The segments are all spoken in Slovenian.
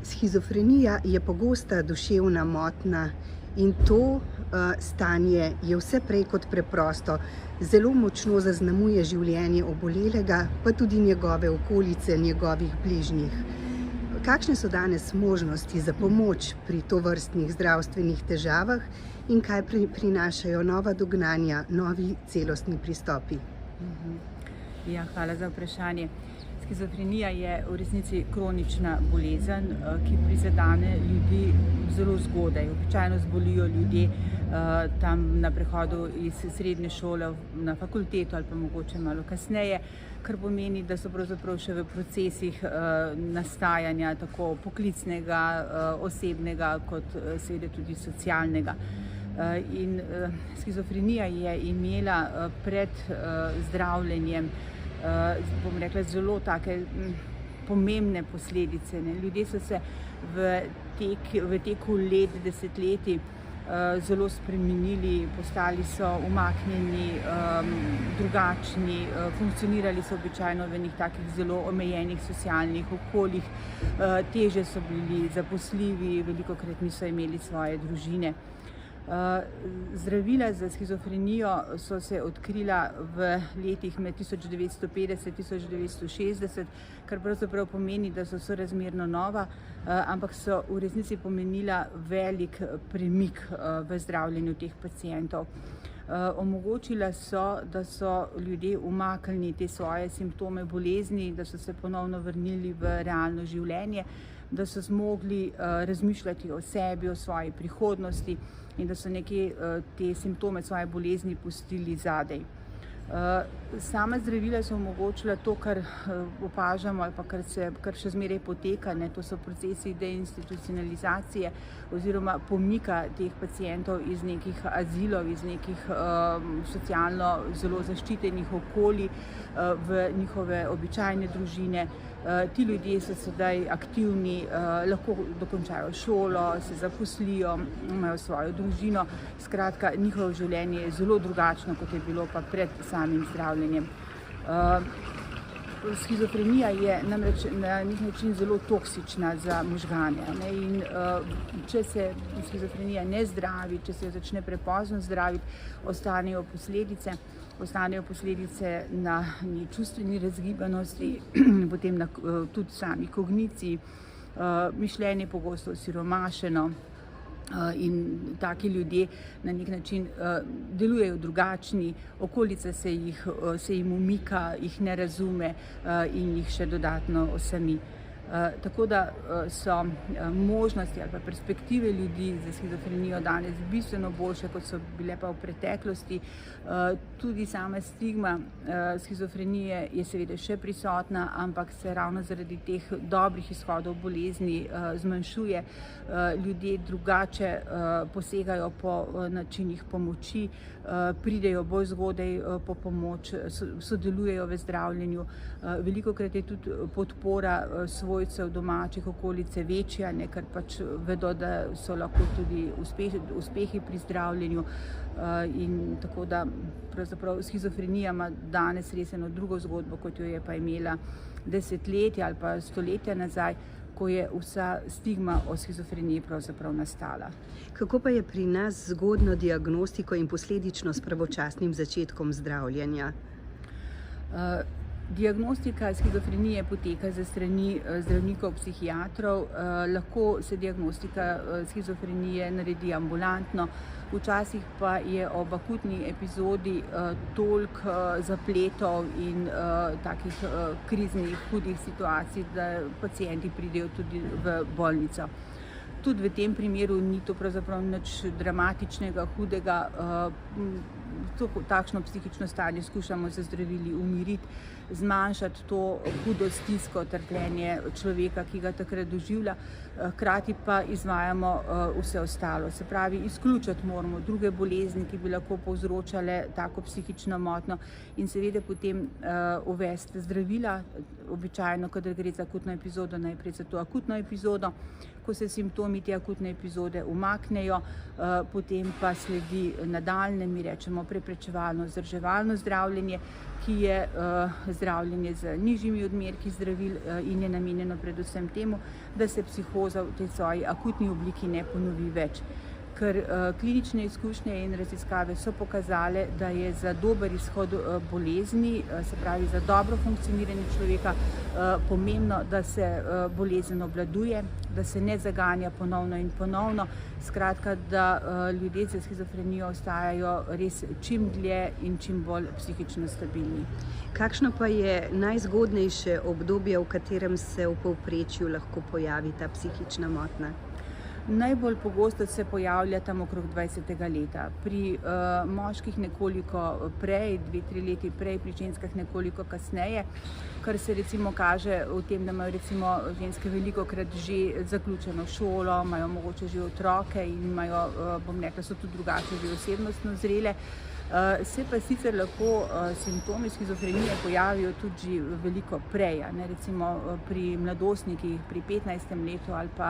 Shizofrenija je pogosta duševna motnja in to stanje je vse prej kot preprosto. Zelo močno zaznamuje življenje obolelega, pa tudi njegove okolice, njegovih bližnjih. Kakšne so danes možnosti za pomoč pri tovrstnih zdravstvenih težavah in kaj prinašajo nova dognanja, novi celostni pristopi? Ja, hvala za vprašanje. Shizofrenija je v resnici kronična bolezen, ki prizadene ljudi zelo zgodaj. Običajno zbolijo ljudje tam na prehodu iz srednje šole na fakulteto ali pa mogoče malo kasneje, kar pomeni, da so pravzaprav še v procesih nastajanja tako poklicnega, osebnega kot seveda tudi socialnega. In shizofrenija je imela pred zdravljenjem bom rekla, zelo take pomembne posledice. Ljudje so se v teku let, desetletij zelo spremenili, postali so umaknjeni, drugačni, funkcionirali so običajno v enih takih zelo omejenih socialnih okoljih, težje so bili zaposljivi, velikokrat niso imeli svoje družine. Zdravila za shizofrenijo so se odkrila v letih med 1950-1960, kar pravzaprav pomeni, da so sorazmerno nova, ampak so v resnici pomenila velik premik v zdravljenju teh pacientov. Omogočila so, da so ljudje umaknili te svoje simptome bolezni, da so se ponovno vrnili v realno življenje, da so zmogli razmišljati o sebi, o svoji prihodnosti in da so nekje te simptome svoje bolezni pustili zadaj. Sama zdravila so omogočila to, kar opažamo ali pa kar še zmeraj poteka, to so procesi deinstitucionalizacije oziroma pomika teh pacientov iz nekih azilov, iz nekih socialno zelo zaščitenih okolij v njihove običajne družine. Ti ljudje so sedaj aktivni, lahko dokončajo šolo, se zaposlijo, imajo svojo družino. Skratka, njihovo življenje je zelo drugačno, kot je bilo pa pred samim zdravljenjem. Shizofrenija je namreč na nek način zelo toksična za možgane. In če se shizofrenija ne zdravi, če se jo začne prepozno zdraviti, ostanejo posledice na čustveni razgibanosti, potem na tudi sami kogniciji, mišljenje pogosto osiromašeno. In taki ljudje na nek način delujejo drugačni, okolica se jim umika, jih ne razume in jih še dodatno osami. Tako da so možnosti ali pa perspektive ljudi za shizofrenijo danes bistveno boljše, kot so bile pa v preteklosti. Tudi sama stigma shizofrenije je seveda še prisotna, ampak se ravno zaradi teh dobrih izhodov bolezni zmanjšuje. Ljudje drugače posegajo po načinih pomoči, pridejo bolj zgodaj po pomoč, sodelujejo v zdravljenju. Velikokrat je tudi podpora svojcev domačih okolice večja, ker pač vedo, da so lahko tudi uspehi pri zdravljenju. In tako da pravzaprav shizofrenija ima danes res eno drugo zgodbo, kot jo je pa imela desetletja ali pa stoletja nazaj, ko je vsa stigma o shizofreniji pravzaprav nastala. Kako pa je pri nas z zgodnjo diagnostiko in posledično s pravočasnim začetkom zdravljenja? Diagnostika shizofrenije poteka za strani zdravnikov, psihiatrov. Lahko se diagnostika shizofrenije naredi ambulantno, včasih pa je ob akutni epizodi toliko zapletov in takih kriznih, hudih situacij, da pacienti pridejo tudi v bolnico. Tudi v tem primeru ni to pravzaprav nič dramatičnega, hudega. Takšno psihično stanje skušamo z zdravili umiriti, zmanjšati to hudo stisko, trpljenje človeka, ki ga takrat doživlja, hkrati pa izvajamo vse ostalo. Se pravi, izključiti moramo druge bolezni, ki bi lahko povzročale tako psihično motnjo in seveda potem uvesti zdravila, običajno, kadar gre za akutno epizodo, najprej za to akutno epizodo, ko se simptomi te akutne epizode umaknejo, potem pa sledi nadaljnje, mi rečemo preprečevalno, vzdrževalno zdravljenje, ki je zdravljenje z nižjimi odmerki zdravil in je namenjeno predvsem temu, da se psihoza v tej svoji akutni obliki ne ponovi več. Ker klinične izkušnje in raziskave so pokazale, da je za dober izhod bolezni, se pravi za dobro funkcioniranje človeka, pomembno, da se bolezen obvladuje, da se ne zaganja ponovno in ponovno, skratka, da ljudje z shizofrenijo ostajajo res čim dlje in čim bolj psihično stabilni. Kakšno pa je najzgodnejše obdobje, v katerem se v povprečju lahko pojavi ta psihična motnja? Najbolj pogosto se pojavlja tam okrog 20. leta. Pri moških nekoliko prej, 2-3 leti prej, pri ženskah nekoliko kasneje, kar se recimo kaže v tem, da imajo recimo ženske velikokrat že zaključeno šolo, imajo mogoče že otroke in imajo, bom rekla, so tudi drugače že osebnostno zrele. Se pa sicer lahko simptomi shizofrenije pojavijo tudi že veliko prej, ne, recimo pri mladostnikih, pri 15. letu ali pa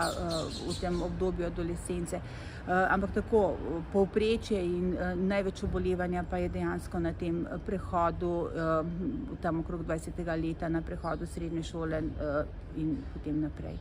v tem obdobju adolescence. Ampak tako povprečje in največ obolevanja pa je dejansko na tem prehodu, tam okrog 20. leta, na prehodu srednje šole in potem naprej.